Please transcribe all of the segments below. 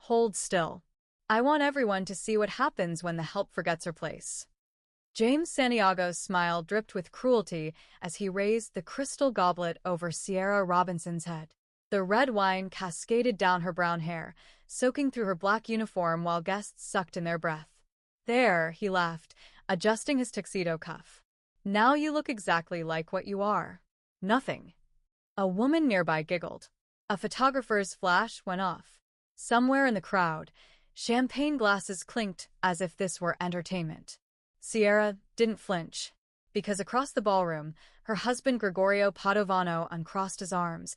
Hold still. I want everyone to see what happens when the help forgets her place. James Santiago's smile dripped with cruelty as he raised the crystal goblet over Sierra Robinson's head. The red wine cascaded down her brown hair, soaking through her black uniform while guests sucked in their breath. There, he laughed, adjusting his tuxedo cuff. Now you look exactly like what you are. Nothing. A woman nearby giggled. A photographer's flash went off. Somewhere in the crowd, champagne glasses clinked as if this were entertainment. Sierra didn't flinch, because across the ballroom, her husband Gregorio Padovano uncrossed his arms,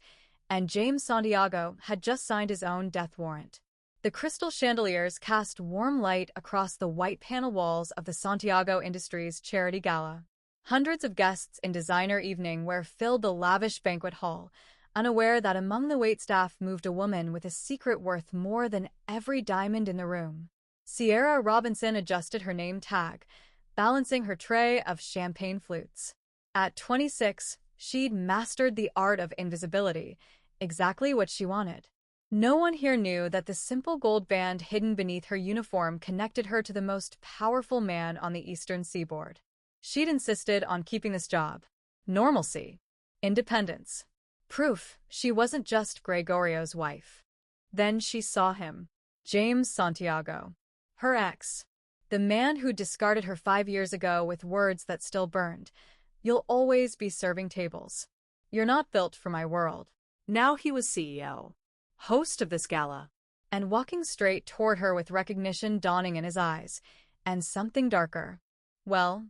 and James Santiago had just signed his own death warrant. The crystal chandeliers cast warm light across the white panel walls of the Santiago Industries charity gala. Hundreds of guests in designer evening wear filled the lavish banquet hall, unaware that among the waitstaff moved a woman with a secret worth more than every diamond in the room. Sierra Robinson adjusted her name tag, balancing her tray of champagne flutes. At 26, she'd mastered the art of invisibility, exactly what she wanted. No one here knew that the simple gold band hidden beneath her uniform connected her to the most powerful man on the eastern seaboard. She'd insisted on keeping this job. Normalcy. Independence. Proof she wasn't just Gregorio's wife. Then she saw him. James Santiago. Her ex. The man who discarded her 5 years ago with words that still burned. You'll always be serving tables. You're not built for my world. Now he was CEO, host of this gala, and walking straight toward her with recognition dawning in his eyes, and something darker. Well,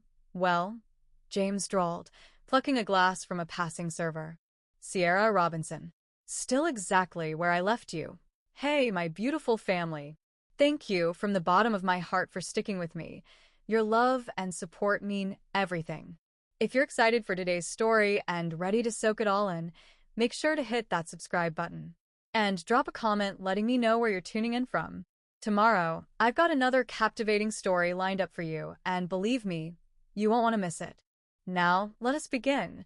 James drawled, plucking a glass from a passing server. Sierra Robinson. Still exactly where I left you. Hey, my beautiful family. Thank you from the bottom of my heart for sticking with me. Your love and support mean everything. If you're excited for today's story and ready to soak it all in, make sure to hit that subscribe button. And drop a comment letting me know where you're tuning in from. Tomorrow, I've got another captivating story lined up for you, and believe me, you won't want to miss it. Now, let us begin.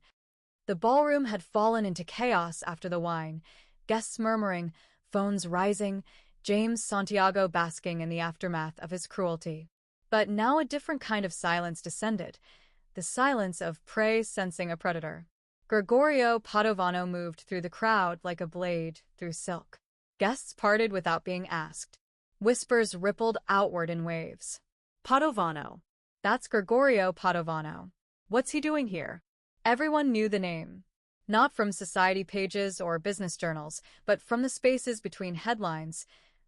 The ballroom had fallen into chaos after the wine, guests murmuring, phones rising, James Santiago basking in the aftermath of his cruelty. But now a different kind of silence descended, the silence of prey sensing a predator. Gregorio Padovano moved through the crowd like a blade through silk. Guests parted without being asked. Whispers rippled outward in waves. Padovano. That's Gregorio Padovano. What's he doing here? Everyone knew the name. Not from society pages or business journals, but from the spaces between headlines,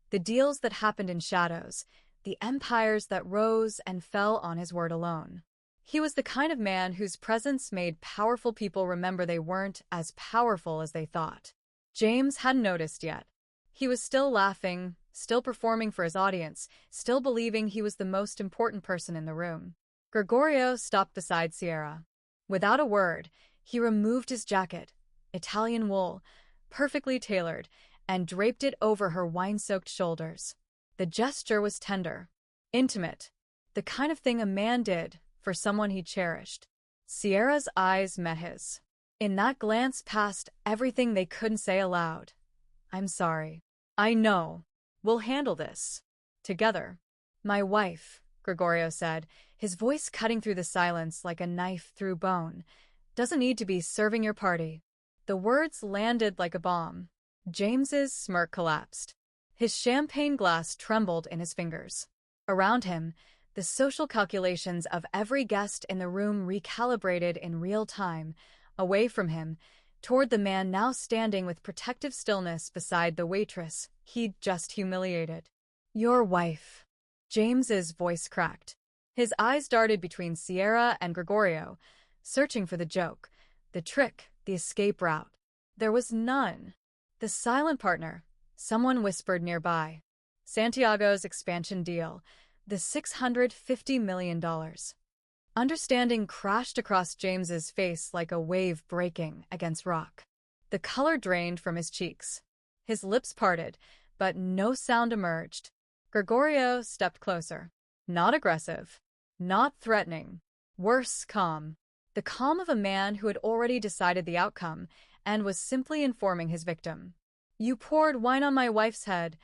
the deals that happened in shadows, the empires that rose and fell on his word alone. He was the kind of man whose presence made powerful people remember they weren't as powerful as they thought. James hadn't noticed yet. He was still laughing, still performing for his audience, still believing he was the most important person in the room. Gregorio stopped beside Sierra. Without a word, he removed his jacket, Italian wool, perfectly tailored, and draped it over her wine-soaked shoulders. The gesture was tender, intimate, the kind of thing a man did for someone he cherished. Sierra's eyes met his. In that glance passed everything they couldn't say aloud. I'm sorry. I know. We'll handle this. Together. My wife, Gregorio said, his voice cutting through the silence like a knife through bone, doesn't need to be serving your party. The words landed like a bomb. James's smirk collapsed. His champagne glass trembled in his fingers. Around him, the social calculations of every guest in the room recalibrated in real time, away from him, toward the man now standing with protective stillness beside the waitress he'd just humiliated. Your wife. James's voice cracked. His eyes darted between Sierra and Gregorio, searching for the joke, the trick, the escape route. There was none. The silent partner, someone whispered nearby. Santiago's expansion deal, the $650 million. Understanding crashed across James's face like a wave breaking against rock. The color drained from his cheeks. His lips parted, but no sound emerged. Gregorio stepped closer. Not aggressive. Not threatening. Worse, calm. The calm of a man who had already decided the outcome and was simply informing his victim. You poured wine on my wife's head,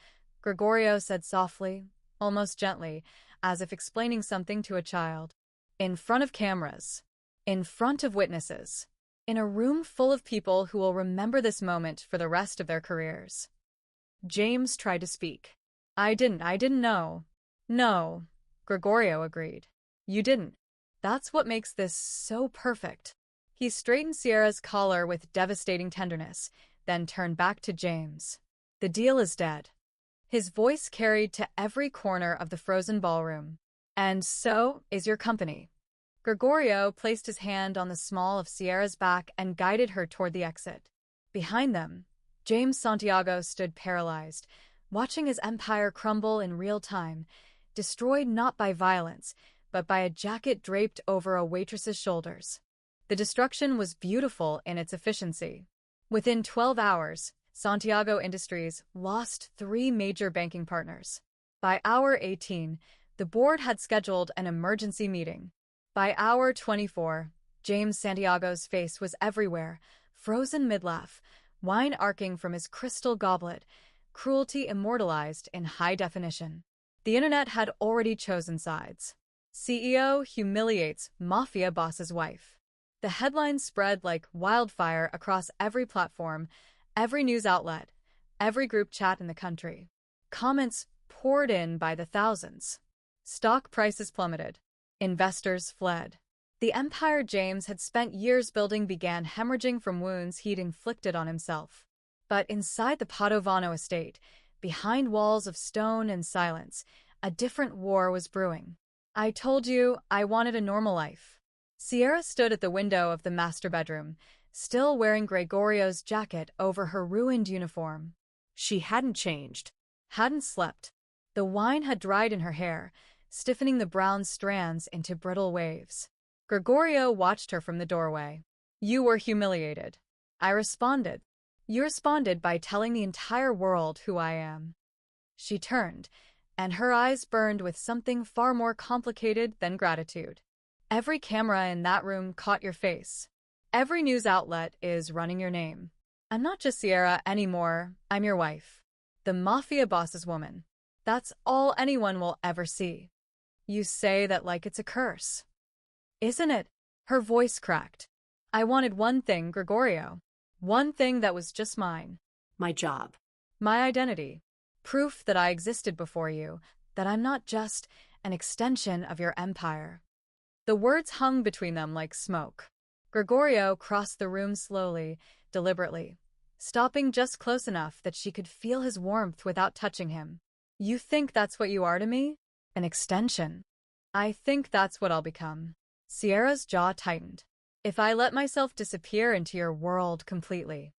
Gregorio said softly, almost gently, as if explaining something to a child. In front of cameras. In front of witnesses. In a room full of people who will remember this moment for the rest of their careers. James tried to speak. I didn't know. No, Gregorio agreed. You didn't. That's what makes this so perfect. He straightened Sierra's collar with devastating tenderness, then turned back to James. The deal is dead. His voice carried to every corner of the frozen ballroom. And so is your company. Gregorio placed his hand on the small of Sierra's back and guided her toward the exit. Behind them, James Santiago stood paralyzed, watching his empire crumble in real time, destroyed not by violence, but by a jacket draped over a waitress's shoulders. The destruction was beautiful in its efficiency. Within 12 hours, Santiago Industries lost 3 major banking partners. By hour 18, the board had scheduled an emergency meeting. By hour 24, James Santiago's face was everywhere, frozen mid-laugh, wine arcing from his crystal goblet, cruelty immortalized in high definition. The internet had already chosen sides. CEO humiliates Mafia boss's wife. The headlines spread like wildfire across every platform, every news outlet, every group chat in the country. Comments poured in by the thousands. Stock prices plummeted. Investors fled. The empire James had spent years building began hemorrhaging from wounds he'd inflicted on himself. But inside the Padovano estate, behind walls of stone and silence, a different war was brewing. I told you I wanted a normal life. Sierra stood at the window of the master bedroom, still wearing Gregorio's jacket over her ruined uniform. She hadn't changed. Hadn't slept. The wine had dried in her hair, stiffening the brown strands into brittle waves. Gregorio watched her from the doorway. You were humiliated. I responded. You responded by telling the entire world who I am. She turned, and her eyes burned with something far more complicated than gratitude. Every camera in that room caught your face. Every news outlet is running your name. I'm not just Sierra anymore, I'm your wife. The Mafia boss's woman. That's all anyone will ever see. You say that like it's a curse. Isn't it? Her voice cracked. I wanted one thing, Gregorio. One thing that was just mine. My job. My identity. Proof that I existed before you, that I'm not just an extension of your empire. The words hung between them like smoke. Gregorio crossed the room slowly, deliberately, stopping just close enough that she could feel his warmth without touching him. You think that's what you are to me? An extension. I think that's what I'll become. Sierra's jaw tightened. If I let myself disappear into your world completely.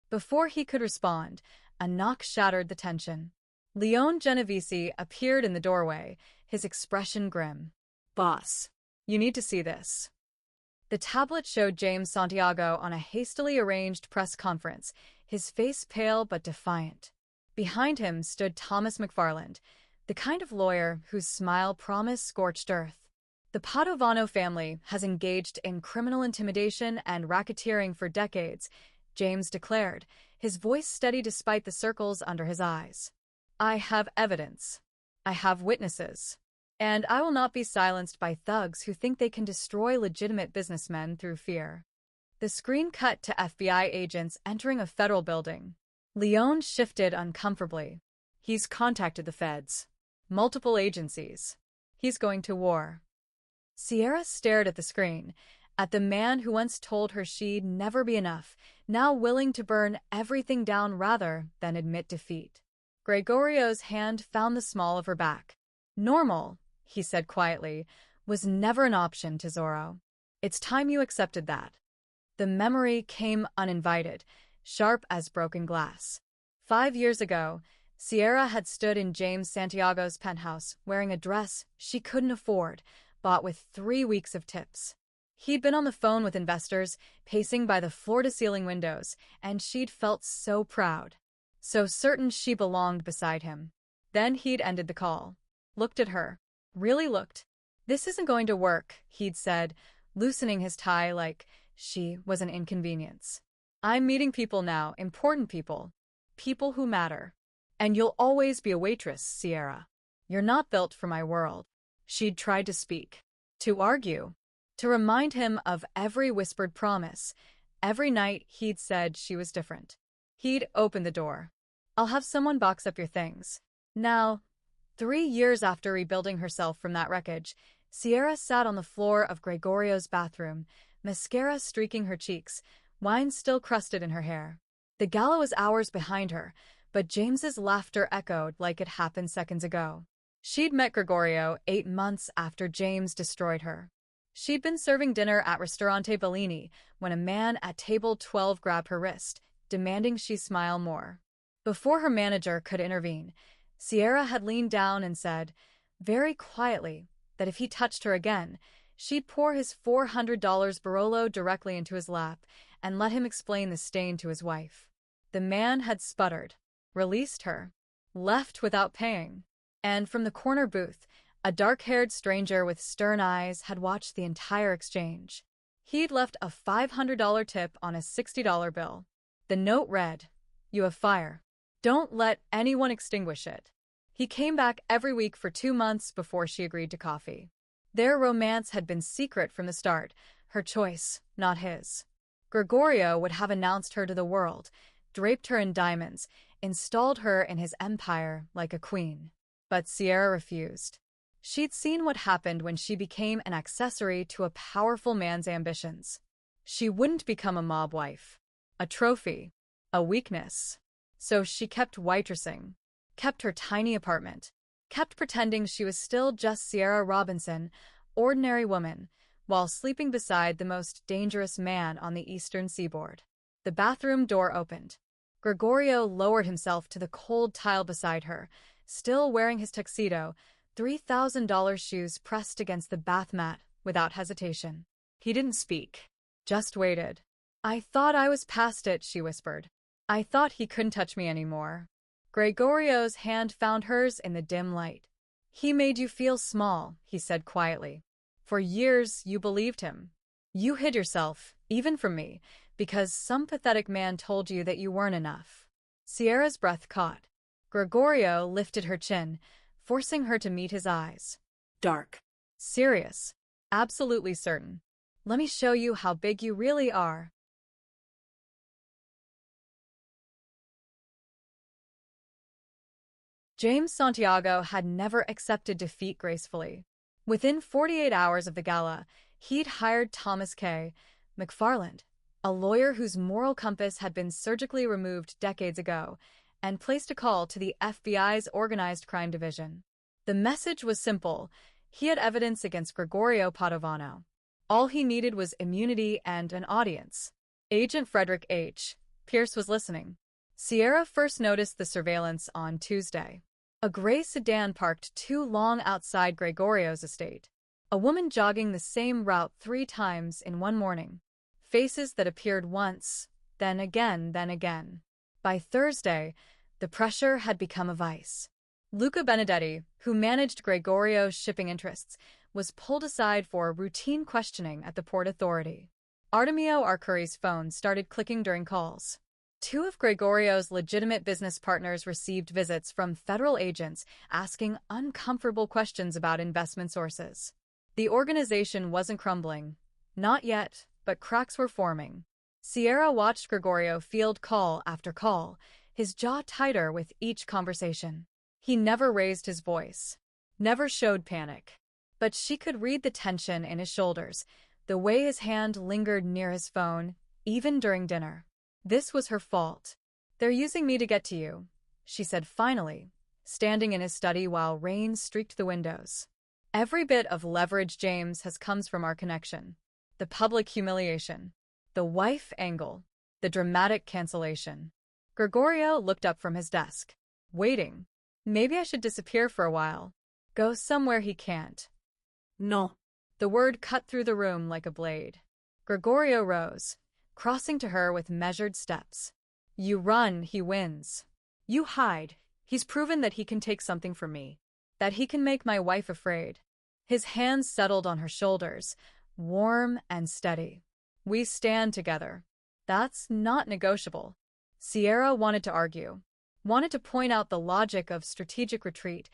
Before he could respond, a knock shattered the tension. Leon Genovese appeared in the doorway, his expression grim. Boss, you need to see this. The tablet showed James Santiago on a hastily arranged press conference, his face pale but defiant. Behind him stood Thomas McFarland, the kind of lawyer whose smile promised scorched earth. The Padovano family has engaged in criminal intimidation and racketeering for decades, James declared, his voice steady despite the circles under his eyes. I have evidence. I have witnesses. And I will not be silenced by thugs who think they can destroy legitimate businessmen through fear. The screen cut to FBI agents entering a federal building. Leon shifted uncomfortably. He's contacted the feds. Multiple agencies. He's going to war. Sierra stared at the screen, at the man who once told her she'd never be enough, now willing to burn everything down rather than admit defeat. Gregorio's hand found the small of her back. Normal, he said quietly, was never an option to Zorro. It's time you accepted that. The memory came uninvited, sharp as broken glass. 5 years ago, Sierra had stood in James Santiago's penthouse wearing a dress she couldn't afford, bought with 3 weeks of tips. He'd been on the phone with investors, pacing by the floor-to-ceiling windows, and she'd felt so proud, so certain she belonged beside him. Then he'd ended the call. Looked at her. Really looked. This isn't going to work, he'd said, loosening his tie like she was an inconvenience. I'm meeting people now, important people. People who matter. And you'll always be a waitress, Sierra. You're not built for my world. She'd tried to speak, to argue, to remind him of every whispered promise, every night he'd said she was different. He'd opened the door. I'll have someone box up your things. Now, 3 years after rebuilding herself from that wreckage, Sierra sat on the floor of Gregorio's bathroom, mascara streaking her cheeks, wine still crusted in her hair. The gala was hours behind her, but James's laughter echoed like it happened seconds ago. She'd met Gregorio 8 months after James destroyed her. She'd been serving dinner at Ristorante Bellini when a man at table 12 grabbed her wrist, demanding she smile more. Before her manager could intervene, Sierra had leaned down and said, very quietly, that if he touched her again, she'd pour his $400 Barolo directly into his lap and let him explain the stain to his wife. The man had sputtered, released her, left without paying, and from the corner booth, a dark-haired stranger with stern eyes had watched the entire exchange. He'd left a $500 tip on a $60 bill. The note read, "You have fire. Don't let anyone extinguish it." He came back every week for 2 months before she agreed to coffee. Their romance had been secret from the start, her choice, not his. Gregorio would have announced her to the world, draped her in diamonds, installed her in his empire like a queen. But Sierra refused. She'd seen what happened when she became an accessory to a powerful man's ambitions. She wouldn't become a mob wife, a trophy, a weakness. So she kept waitressing, kept her tiny apartment, kept pretending she was still just Sierra Robinson, ordinary woman, while sleeping beside the most dangerous man on the eastern seaboard. The bathroom door opened. Gregorio lowered himself to the cold tile beside her, still wearing his tuxedo, $3,000 shoes pressed against the bath mat without hesitation. He didn't speak, just waited. "I thought I was past it," she whispered. "I thought he couldn't touch me anymore." Gregorio's hand found hers in the dim light. "He made you feel small," he said quietly. "For years, you believed him. You hid yourself, even from me, because some pathetic man told you that you weren't enough." Sierra's breath caught. Gregorio lifted her chin, forcing her to meet his eyes. Dark. Serious. Absolutely certain. "Let me show you how big you really are." James Santiago had never accepted defeat gracefully. Within 48 hours of the gala, he'd hired Thomas K. McFarland, a lawyer whose moral compass had been surgically removed decades ago, and placed a call to the FBI's Organized Crime Division. The message was simple. He had evidence against Gregorio Padovano. All he needed was immunity and an audience. Agent Frederick H. Pierce was listening. Sierra first noticed the surveillance on Tuesday. A gray sedan parked too long outside Gregorio's estate. A woman jogging the same route 3 times in one morning. Faces that appeared once, then again, then again. By Thursday, the pressure had become a vice. Luca Benedetti, who managed Gregorio's shipping interests, was pulled aside for routine questioning at the Port Authority. Artemio Arcuri's phone started clicking during calls. 2 of Gregorio's legitimate business partners received visits from federal agents asking uncomfortable questions about investment sources. The organization wasn't crumbling. Not yet, but cracks were forming. Sierra watched Gregorio field call after call, his jaw tighter with each conversation. He never raised his voice, never showed panic. But she could read the tension in his shoulders, the way his hand lingered near his phone, even during dinner. This was her fault. "They're using me to get to you," she said finally, standing in his study while rain streaked the windows. "Every bit of leverage James has comes from our connection. The public humiliation, the wife angle, the dramatic cancellation." Gregorio looked up from his desk. "Waiting. Maybe I should disappear for a while. Go somewhere he can't." No. The word cut through the room like a blade. Gregorio rose, crossing to her with measured steps. "You run, he wins. You hide, he's proven that he can take something from me, that he can make my wife afraid." His hands settled on her shoulders, warm and steady. "We stand together. That's not negotiable." Sierra wanted to argue. wanted to point out the logic of strategic retreat,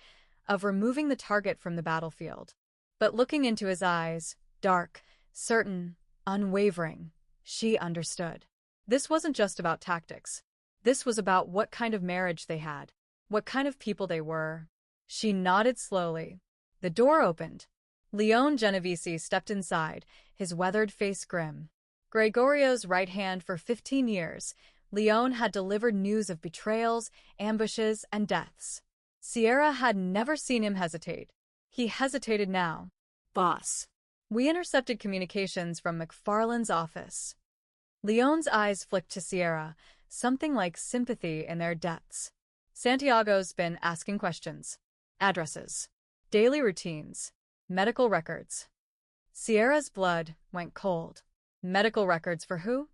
of removing the target from the battlefield. But looking into his eyes, dark, certain, unwavering, she understood. This wasn't just about tactics. This was about what kind of marriage they had, what kind of people they were. She nodded slowly. The door opened. Leone Genovese stepped inside, his weathered face grim. Gregorio's right hand for 15 years, Leone had delivered news of betrayals, ambushes, and deaths. Sierra had never seen him hesitate. He hesitated now. Boss. We intercepted communications from McFarlane's office. Leone's eyes flicked to Sierra, something like sympathy in their depths. Santiago's been asking questions. Addresses. Daily routines. Medical records. Sierra's blood went cold. Medical records for who?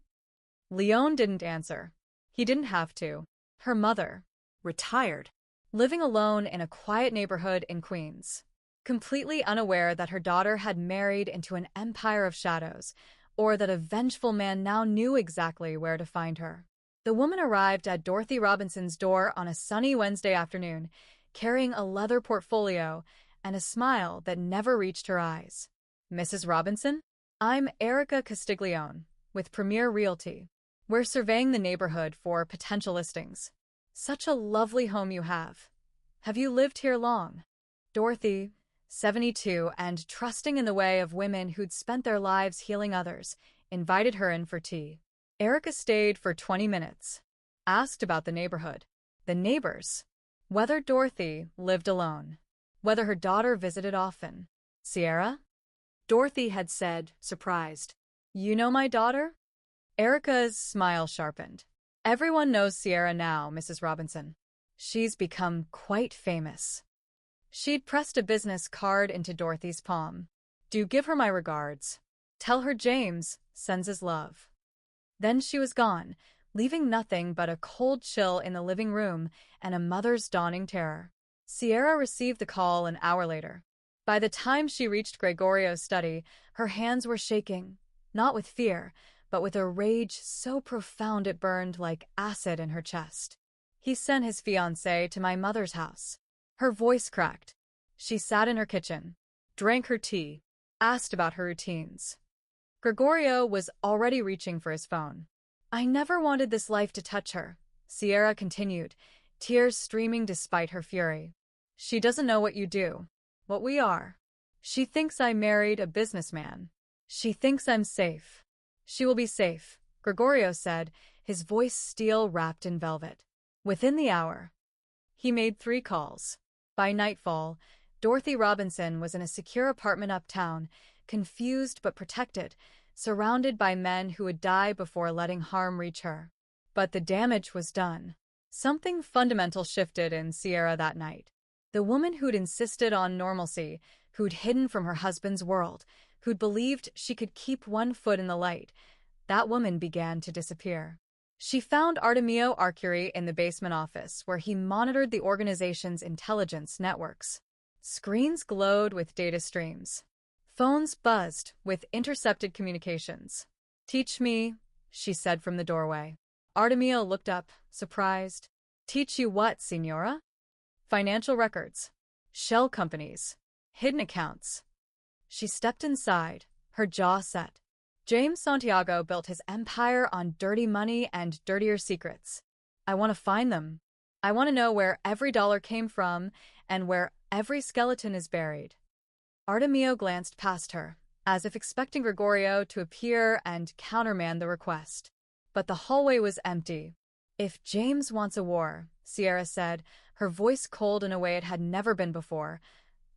Leone didn't answer. He didn't have to. Her mother. Retired. Living alone in a quiet neighborhood in Queens. Completely unaware that her daughter had married into an empire of shadows, or that a vengeful man now knew exactly where to find her. The woman arrived at Dorothy Robinson's door on a sunny Wednesday afternoon, carrying a leather portfolio and a smile that never reached her eyes. Mrs. Robinson? I'm Erica Castiglione, with Premier Realty. We're surveying the neighborhood for potential listings. Such a lovely home you have. Have you lived here long? Dorothy, 72 and trusting in the way of women who'd spent their lives healing others, invited her in for tea. Erica stayed for 20 minutes. Asked about the neighborhood. The neighbors. Whether Dorothy lived alone. Whether her daughter visited often. Sierra? Dorothy had said, surprised. You know my daughter? Erica's smile sharpened. Everyone knows Sierra now, Mrs. Robinson. She's become quite famous. She'd pressed a business card into Dorothy's palm. Do give her my regards. Tell her James sends his love. Then she was gone, leaving nothing but a cold chill in the living room and a mother's dawning terror. Sierra received the call an hour later. By the time she reached Gregorio's study, her hands were shaking, not with fear, but with a rage so profound it burned like acid in her chest. He sent his fiancée to my mother's house. Her voice cracked. She sat in her kitchen, drank her tea, asked about her routines. Gregorio was already reaching for his phone. I never wanted this life to touch her, Sierra continued, tears streaming despite her fury. She doesn't know what you do, what we are. She thinks I married a businessman. She thinks I'm safe. She will be safe, Gregorio said, his voice steel wrapped in velvet. Within the hour, he made 3 calls. By nightfall, Dorothy Robinson was in a secure apartment uptown, confused but protected, surrounded by men who would die before letting harm reach her. But the damage was done. Something fundamental shifted in Sierra that night. The woman who'd insisted on normalcy, who'd hidden from her husband's world, who'd believed she could keep one foot in the light, that woman began to disappear. She found Artemio Arcuri in the basement office, where he monitored the organization's intelligence networks. Screens glowed with data streams. Phones buzzed with intercepted communications. Teach me, she said from the doorway. Artemio looked up, surprised. Teach you what, Signora? Financial records. Shell companies. Hidden accounts. She stepped inside, her jaw set. James Santiago built his empire on dirty money and dirtier secrets. I want to find them. I want to know where every dollar came from and where every skeleton is buried. Artemio glanced past her, as if expecting Gregorio to appear and countermand the request. But the hallway was empty. If James wants a war, Sierra said, her voice cold in a way it had never been before,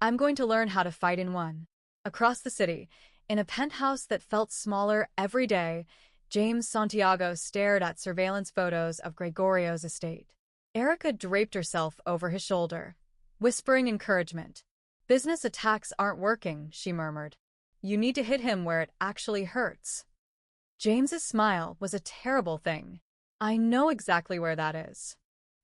I'm going to learn how to fight in one. Across the city, in a penthouse that felt smaller every day, James Santiago stared at surveillance photos of Gregorio's estate. Erica draped herself over his shoulder, whispering encouragement. Business attacks aren't working, she murmured. You need to hit him where it actually hurts. James's smile was a terrible thing. I know exactly where that is.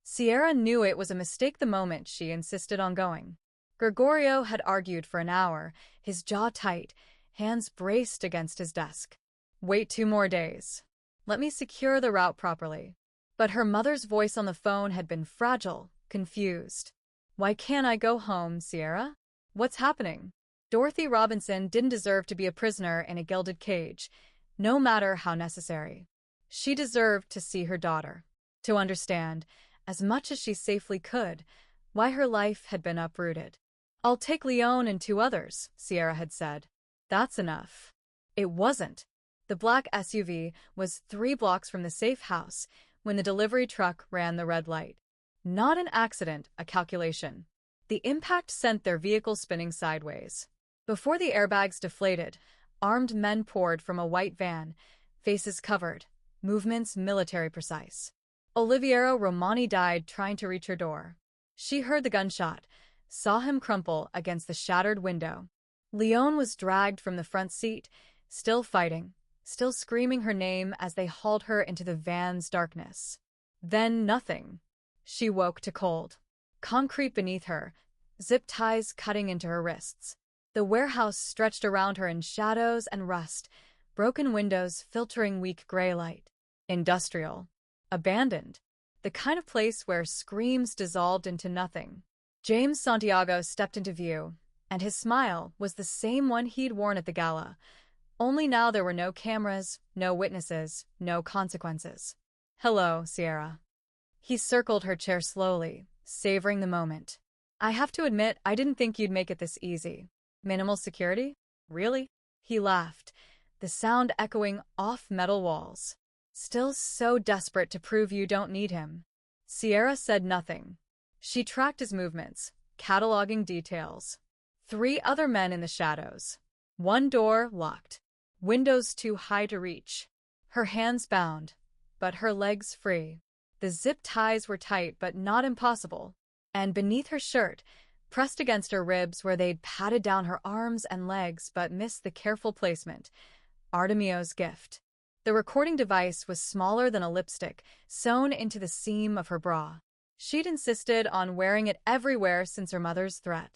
Sierra knew it was a mistake the moment she insisted on going. Gregorio had argued for an hour, his jaw tight, hands braced against his desk. Wait 2 more days. Let me secure the route properly. But her mother's voice on the phone had been fragile, confused. Why can't I go home, Sierra? What's happening? Dorothy Robinson didn't deserve to be a prisoner in a gilded cage, no matter how necessary. She deserved to see her daughter, to understand, as much as she safely could, why her life had been uprooted. I'll take Leon and 2 others, Sierra had said. That's enough. It wasn't. The black SUV was 3 blocks from the safe house when the delivery truck ran the red light. Not an accident, a calculation. The impact sent their vehicle spinning sideways. Before the airbags deflated, armed men poured from a white van, faces covered, movements military precise. Oliviero Romani died trying to reach her door. She heard the gunshot, saw him crumple against the shattered window. Leon was dragged from the front seat, still fighting, still screaming her name as they hauled her into the van's darkness. Then nothing. She woke to cold. Concrete beneath her, zip ties cutting into her wrists. The warehouse stretched around her in shadows and rust, broken windows filtering weak gray light. Industrial. Abandoned. The kind of place where screams dissolved into nothing. James Santiago stepped into view, and his smile was the same one he'd worn at the gala. Only now there were no cameras, no witnesses, no consequences. Hello, Sierra. He circled her chair slowly, savoring the moment. I have to admit, I didn't think you'd make it this easy. Minimal security? Really? He laughed, the sound echoing off metal walls. Still so desperate to prove you don't need him. Sierra said nothing. She tracked his movements, cataloging details. 3 other men in the shadows. 1 door locked. Windows too high to reach. Her hands bound, but her legs free. The zip ties were tight but not impossible. And beneath her shirt, pressed against her ribs where they'd patted down her arms and legs but missed the careful placement, Artemio's gift. The recording device was smaller than a lipstick, sewn into the seam of her bra. She'd insisted on wearing it everywhere since her mother's threat.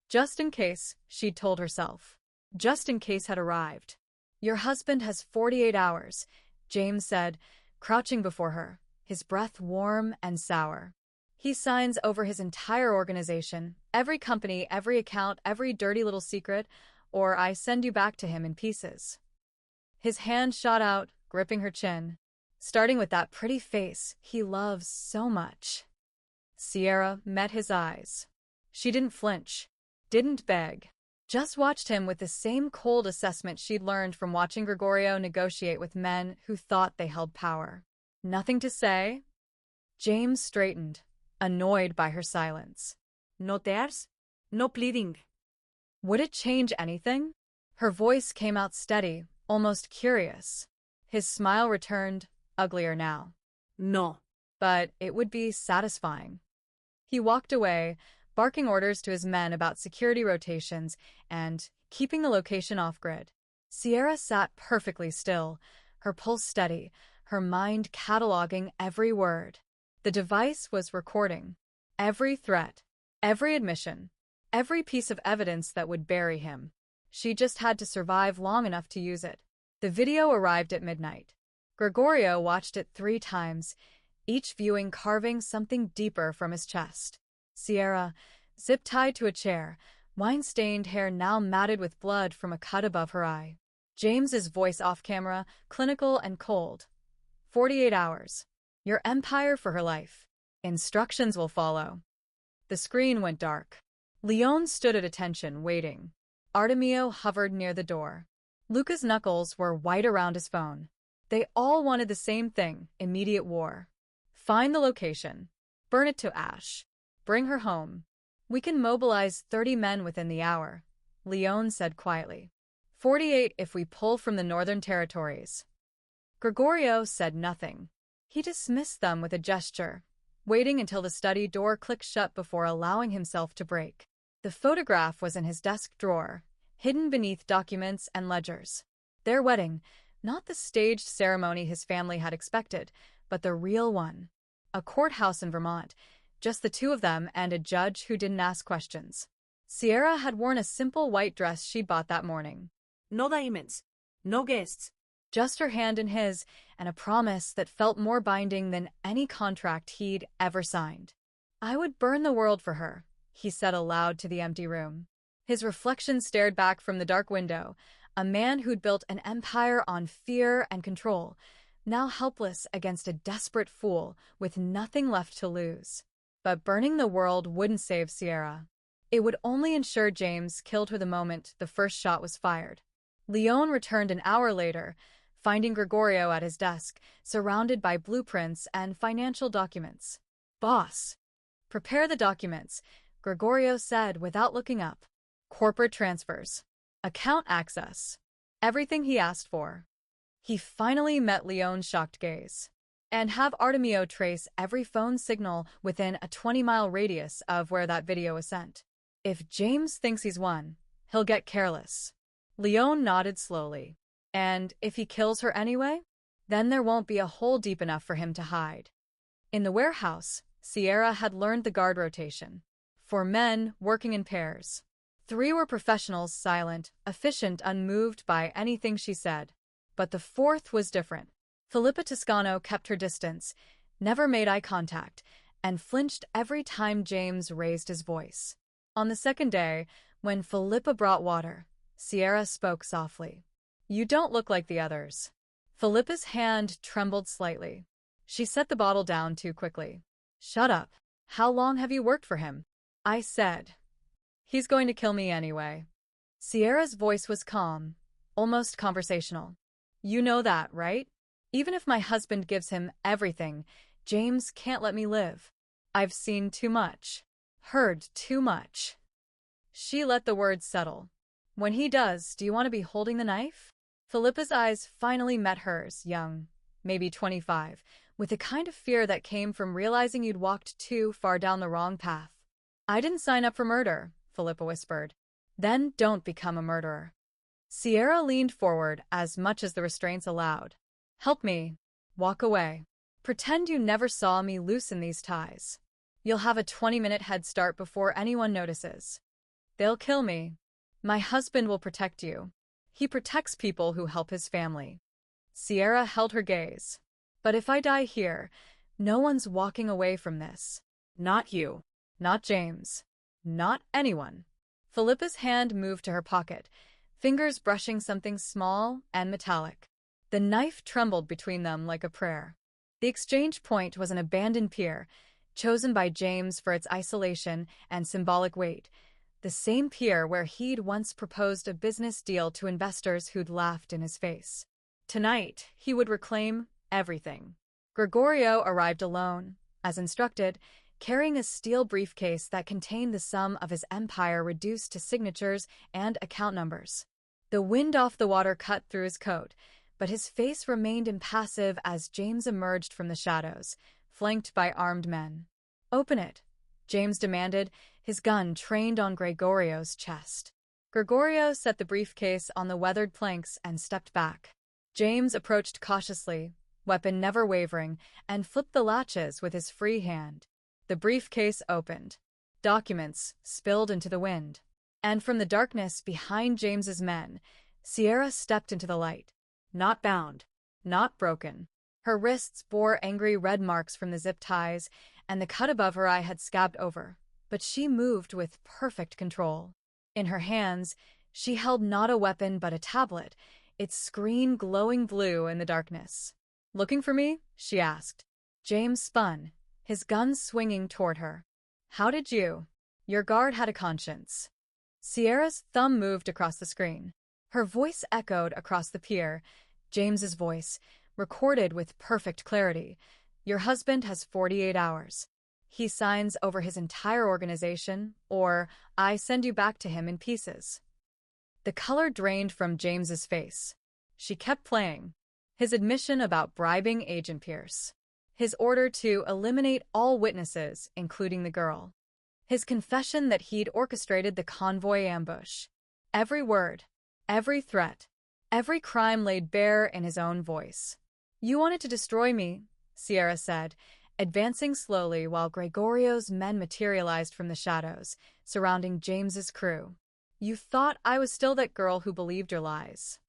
Just in case, she'd told herself. Just in case had arrived. Your husband has 48 hours, James said, crouching before her, his breath warm and sour. He signs over his entire organization, every company, every account, every dirty little secret, or I send you back to him in pieces. His hand shot out, gripping her chin, starting with that pretty face he loves so much. Sierra met his eyes. She didn't flinch, didn't beg, just watched him with the same cold assessment she'd learned from watching Gregorio negotiate with men who thought they held power. Nothing to say? James straightened, annoyed by her silence. No tears? No pleading. Would it change anything? Her voice came out steady, almost curious. His smile returned, uglier now. No. But it would be satisfying. He walked away, barking orders to his men about security rotations and keeping the location off-grid. Sierra sat perfectly still, her pulse steady, her mind cataloging every word. The device was recording every threat, every admission, every piece of evidence that would bury him. She just had to survive long enough to use it. The video arrived at midnight. Gregorio watched it 3 times, each viewing carving something deeper from his chest. Sierra, zip-tied to a chair, wine-stained hair now matted with blood from a cut above her eye. James's voice off-camera, clinical and cold. 48 hours. Your empire for her life. Instructions will follow. The screen went dark. Leon stood at attention, waiting. Artemio hovered near the door. Luca's knuckles were white around his phone. They all wanted the same thing, immediate war. Find the location. Burn it to ash. Bring her home. We can mobilize 30 men within the hour, Leon said quietly. 48 if we pull from the northern territories. Gregorio said nothing. He dismissed them with a gesture, waiting until the study door clicked shut before allowing himself to break. The photograph was in his desk drawer, hidden beneath documents and ledgers. Their wedding, not the staged ceremony his family had expected, but the real one. A courthouse in Vermont, just the 2 of them and a judge who didn't ask questions. Sierra had worn a simple white dress she'd bought that morning. No diamonds. No guests. Just her hand in his, and a promise that felt more binding than any contract he'd ever signed. "I would burn the world for her," he said aloud to the empty room. His reflection stared back from the dark window, a man who'd built an empire on fear and control, now helpless against a desperate fool with nothing left to lose. But burning the world wouldn't save Sierra. It would only ensure James killed her the moment the first shot was fired. Leon returned an hour later, finding Gregorio at his desk, surrounded by blueprints and financial documents. "Boss, prepare the documents," Gregorio said without looking up. "Corporate transfers, account access, everything he asked for." He finally met Leon's shocked gaze. "And have Artemio trace every phone signal within a 20-mile radius of where that video was sent. If James thinks he's won, he'll get careless." Leon nodded slowly. "And if he kills her anyway? Then there won't be a hole deep enough for him to hide." In the warehouse, Sierra had learned the guard rotation. 4 men working in pairs. 3 were professionals, silent, efficient, unmoved by anything she said. But the 4th was different. Filippa Toscano kept her distance, never made eye contact, and flinched every time James raised his voice. On the second day, when Filippa brought water, Sierra spoke softly. "You don't look like the others." Filippa's hand trembled slightly. She set the bottle down too quickly. "Shut up. How long have you worked for him?" I said. "He's going to kill me anyway." Sierra's voice was calm, almost conversational. "You know that, right? Even if my husband gives him everything, James can't let me live. I've seen too much. Heard too much." She let the words settle. "When he does, do you want to be holding the knife?" Filippa's eyes finally met hers, young, maybe 25, with a kind of fear that came from realizing you'd walked too far down the wrong path. "I didn't sign up for murder," Filippa whispered. "Then don't become a murderer." Sierra leaned forward as much as the restraints allowed. "Help me. Walk away. Pretend you never saw me loosen these ties. You'll have a 20-minute head start before anyone notices. They'll kill me. My husband will protect you. He protects people who help his family." Sierra held her gaze. "But if I die here, no one's walking away from this. Not you. Not James. Not anyone." Filippa's hand moved to her pocket, fingers brushing something small and metallic. The knife trembled between them like a prayer. The exchange point was an abandoned pier, chosen by James for its isolation and symbolic weight, the same pier where he'd once proposed a business deal to investors who'd laughed in his face. Tonight, he would reclaim everything. Gregorio arrived alone, as instructed, carrying a steel briefcase that contained the sum of his empire reduced to signatures and account numbers. The wind off the water cut through his coat, but his face remained impassive as James emerged from the shadows, flanked by armed men. "Open it," James demanded, his gun trained on Gregorio's chest. Gregorio set the briefcase on the weathered planks and stepped back. James approached cautiously, weapon never wavering, and flipped the latches with his free hand. The briefcase opened. Documents spilled into the wind. And from the darkness behind James's men, Sierra stepped into the light. Not bound, not broken. Her wrists bore angry red marks from the zip ties, and the cut above her eye had scabbed over, but she moved with perfect control. In her hands, she held not a weapon but a tablet, its screen glowing blue in the darkness. "Looking for me?" she asked. James spun, his gun swinging toward her. "How did you? Your guard had a conscience." Sierra's thumb moved across the screen. Her voice echoed across the pier, James's voice, recorded with perfect clarity. "Your husband has 48 hours. He signs over his entire organization, or I send you back to him in pieces." The color drained from James's face. She kept playing. His admission about bribing Agent Pierce. His order to eliminate all witnesses, including the girl. His confession that he'd orchestrated the convoy ambush. Every word, every threat, every crime laid bare in his own voice. "You wanted to destroy me," Sierra said, advancing slowly while Gregorio's men materialized from the shadows, surrounding James's crew. "You thought I was still that girl who believed your lies.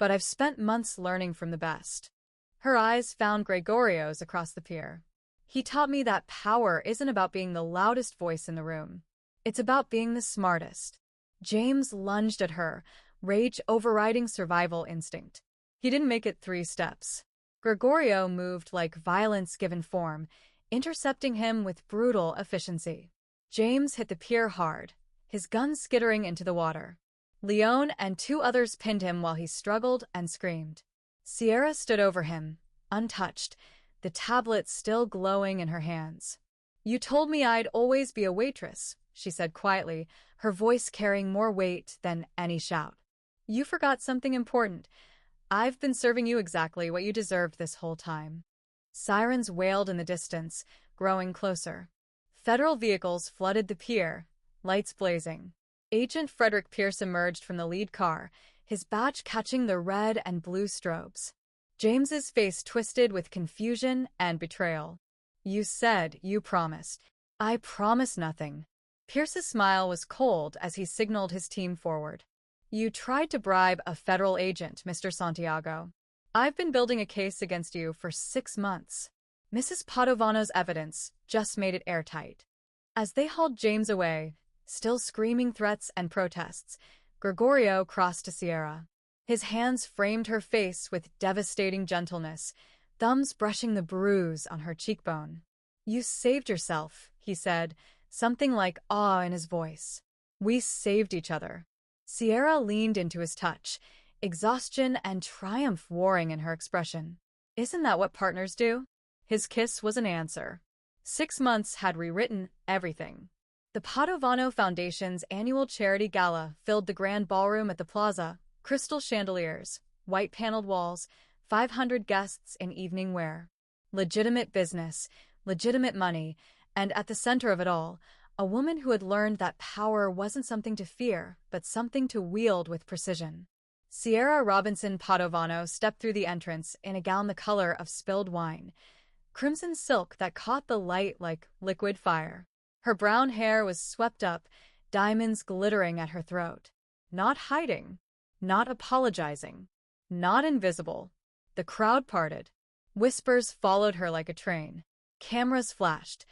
but I've spent months learning from the best. Her eyes found Gregorio's across the pier. He taught me that power isn't about being the loudest voice in the room. It's about being the smartest. James lunged at her, rage overriding survival instinct. He didn't make it 3 steps. Gregorio moved like violence given form, intercepting him with brutal efficiency. James hit the pier hard, his gun skittering into the water. Leone and 2 others pinned him while he struggled and screamed. Sierra stood over him, untouched, the tablet still glowing in her hands. "You told me I'd always be a waitress," she said quietly, her voice carrying more weight than any shout. "You forgot something important. I've been serving you exactly what you deserved this whole time." Sirens wailed in the distance, growing closer. Federal vehicles flooded the pier, lights blazing. Agent Frederick Pierce emerged from the lead car, his badge catching the red and blue strobes. James's face twisted with confusion and betrayal. "You said you promised." "I promise nothing." Pierce's smile was cold as he signaled his team forward. "You tried to bribe a federal agent, Mr. Santiago. I've been building a case against you for 6 months." Mrs. Padovano's evidence just made it airtight. As they hauled James away, still screaming threats and protests, Gregorio crossed to Sierra. His hands framed her face with devastating gentleness, thumbs brushing the bruise on her cheekbone. "You saved yourself," he said, something like awe in his voice. "We saved each other." Sierra leaned into his touch, exhaustion and triumph warring in her expression. "Isn't that what partners do?" His kiss was an answer. 6 months had rewritten everything. The Padovano Foundation's annual charity gala filled the grand ballroom at the plaza, crystal chandeliers, white-paneled walls, 500 guests in evening wear. Legitimate business, legitimate money, and at the center of it all, a woman who had learned that power wasn't something to fear, but something to wield with precision. Sierra Robinson Padovano stepped through the entrance in a gown the color of spilled wine, crimson silk that caught the light like liquid fire. Her brown hair was swept up, diamonds glittering at her throat. Not hiding, not apologizing, not invisible. The crowd parted. Whispers followed her like a train. Cameras flashed,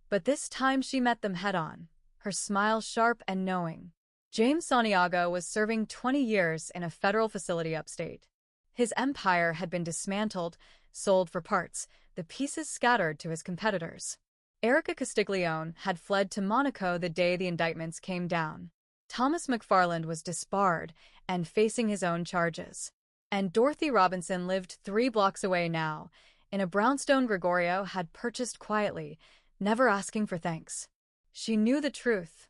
but this time she met them head-on, her smile sharp and knowing. James Santiago was serving 20 years in a federal facility upstate. His empire had been dismantled, sold for parts, the pieces scattered to his competitors. Erica Castiglione had fled to Monaco the day the indictments came down. Thomas McFarland was disbarred and facing his own charges. And Dorothy Robinson lived 3 blocks away now, in a brownstone Gregorio had purchased quietly, never asking for thanks. She knew the truth,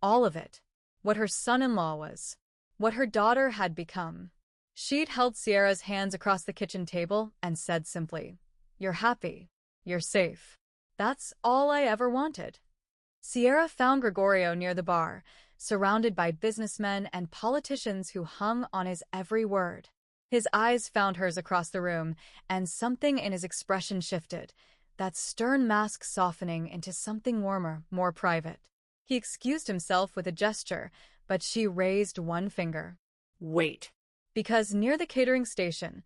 all of it, what her son-in-law was, what her daughter had become. She'd held Sierra's hands across the kitchen table and said simply, "You're happy. You're safe. That's all I ever wanted." Sierra found Gregorio near the bar, surrounded by businessmen and politicians who hung on his every word. His eyes found hers across the room, and something in his expression shifted, that stern mask softening into something warmer, more private. He excused himself with a gesture, but she raised one finger. "Wait." Because near the catering station,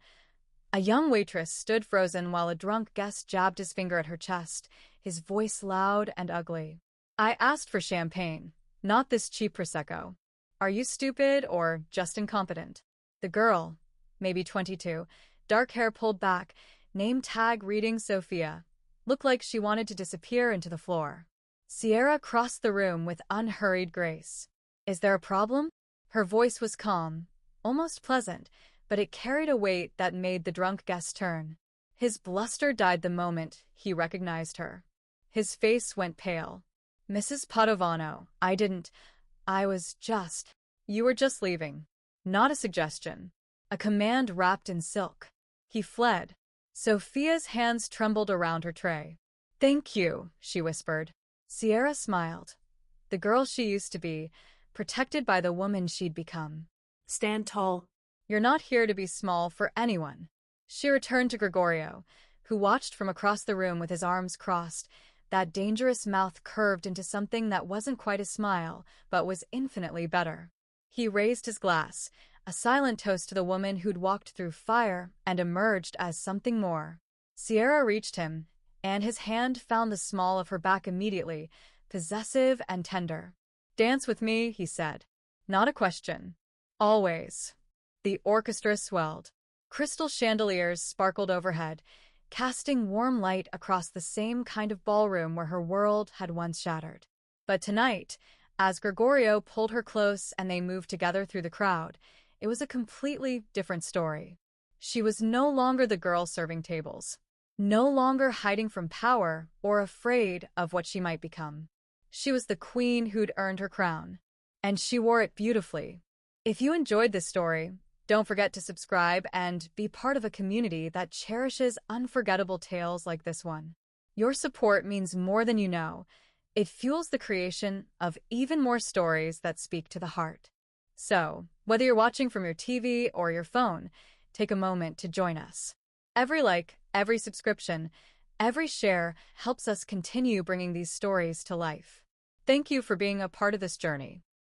a young waitress stood frozen while a drunk guest jabbed his finger at her chest, his voice loud and ugly. "I asked for champagne, not this cheap Prosecco. Are you stupid or just incompetent?" The girl, maybe 22, dark hair pulled back, name tag reading Sophia, looked like she wanted to disappear into the floor. Sierra crossed the room with unhurried grace. "Is there a problem?" Her voice was calm, almost pleasant, but it carried a weight that made the drunk guest turn. His bluster died the moment he recognized her. His face went pale. "Mrs. Padovano, I was just—" "You were just leaving." Not a suggestion. A command wrapped in silk. He fled. Sophia's hands trembled around her tray. "Thank you," she whispered. Sierra smiled. The girl she used to be, protected by the woman she'd become. "Stand tall." "You're not here to be small for anyone." She returned to Gregorio, who watched from across the room with his arms crossed, that dangerous mouth curved into something that wasn't quite a smile, but was infinitely better. He raised his glass, a silent toast to the woman who'd walked through fire and emerged as something more. Sierra reached him, and his hand found the small of her back immediately, possessive and tender. "Dance with me," he said. "Not a question." "Always." The orchestra swelled. Crystal chandeliers sparkled overhead, casting warm light across the same kind of ballroom where her world had once shattered. But tonight, as Gregorio pulled her close and they moved together through the crowd, it was a completely different story. She was no longer the girl serving tables, no longer hiding from power or afraid of what she might become. She was the queen who'd earned her crown, and she wore it beautifully. If you enjoyed this story, don't forget to subscribe and be part of a community that cherishes unforgettable tales like this one. Your support means more than you know. It fuels the creation of even more stories that speak to the heart. So, whether you're watching from your TV or your phone, take a moment to join us. Every like, every subscription, every share helps us continue bringing these stories to life. Thank you for being a part of this journey.